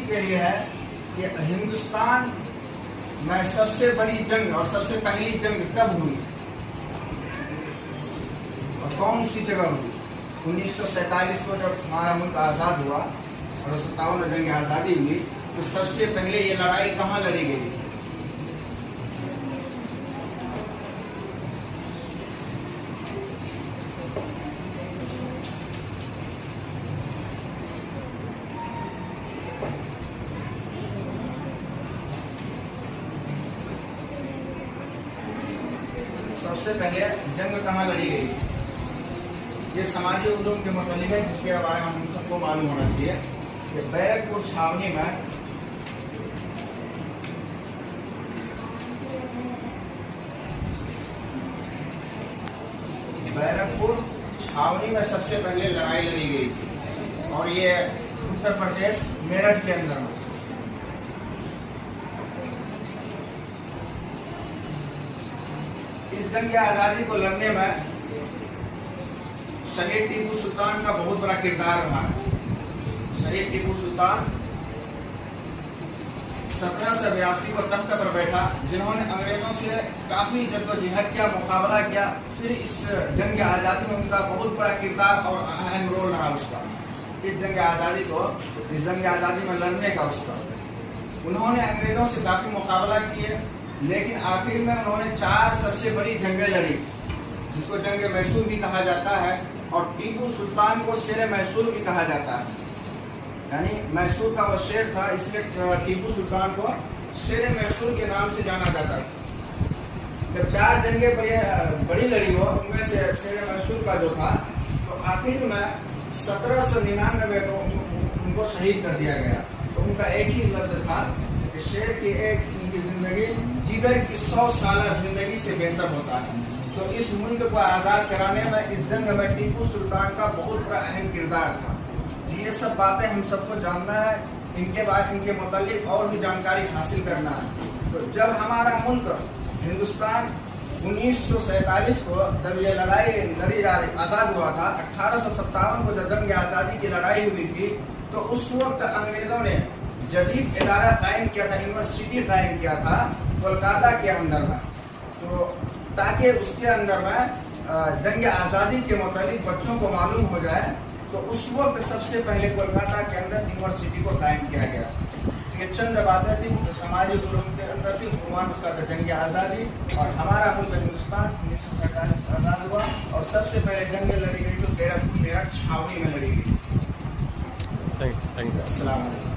के लिए है कि हिंदुस्तान में सबसे बड़ी जंग और सबसे पहली जंग कब हुई और कौन सी जगह हुई। 1947 को जब हमारा मुल्क आज़ाद हुआ और 57 में जंग आज़ादी हुई, तो सबसे पहले ये लड़ाई कहाँ लड़ी गई। सबसे पहले जंग कहाँ लड़ी गई, ये समाजी उद्यम के मतलब है, जिसके बारे में हम सबको मालूम होना चाहिए कि बैरकपुर छावनी में सबसे पहले लड़ाई लड़ी गई थी, और ये उत्तर प्रदेश मेरठ के अंदर में। इस जंग की आज़ादी को लड़ने में शहीद टीपू सुल्तान का बहुत बड़ा किरदार रहा है। शहीद टीपू सुल्तान 1782 को तख्त पर बैठा, जिन्होंने अंग्रेजों से काफी जद्दोजहद किया, मुकाबला किया। फिर इस जंग आज़ादी में उनका बहुत बड़ा किरदार और अहम रोल रहा उसका। इस जंग आज़ादी में लड़ने का उसका, उन्होंने अंग्रेजों से काफी मुकाबला किए, लेकिन आखिर में उन्होंने 4 सबसे बड़ी जंगें लड़ी, जिसको जंग मैसूर भी कहा जाता है, और टीपू सुल्तान को शेर मैसूर भी कहा जाता है। यानी मैसूर का वो शेर था, इसलिए टीपू सुल्तान को शेर मैसूर के नाम से जाना जाता था। जब 4 जंगें बड़ी लड़ी हो, उनमें से शेर मैसूर का जो था, तो आखिर में 1799 को उनको शहीद कर दिया गया। तो उनका एक ही लफ्ज था कि शेर की उनकी जिंदगी जिगर की 100 साल जिंदगी से बेहतर होता है। तो इस मुल्क को आज़ाद कराने में इस जंग में टीपू सुल्तान का बहुत बड़ा अहम किरदार था। तो ये सब बातें हम सबको जानना है, इनके बाद इनके मुतालिक और भी जानकारी हासिल करना है। तो जब हमारा मुल्क हिंदुस्तान 1947 को जब ये लड़ाई लड़ी जा रही, आज़ाद हुआ था, 1857 को जब जंग आज़ादी की लड़ाई हुई थी, तो उस वक्त अंग्रेजों ने जदीद इदारा कायम किया था, यूनिवर्सिटी कायम किया था कोलकाता के अंदर में, तो ताकि उसके अंदर में जंग आज़ादी के मुतालिक बच्चों को मालूम हो जाए। तो उस वक्त सबसे पहले कोलकाता के अंदर यूनिवर्सिटी को कायम किया गया। तो ये चंद बातें थी जो समाजी उद्यम के अंदर थी। उन्वान उसका था जंग आज़ादी, और हमारा मुल्क हिंदुस्तान 1947 आज़ाद हुआ, और सबसे पहले जंग लड़ी गई तो मेरठ छावनी में लड़ी गई। Thank you. अस्सलाम वालेकुम।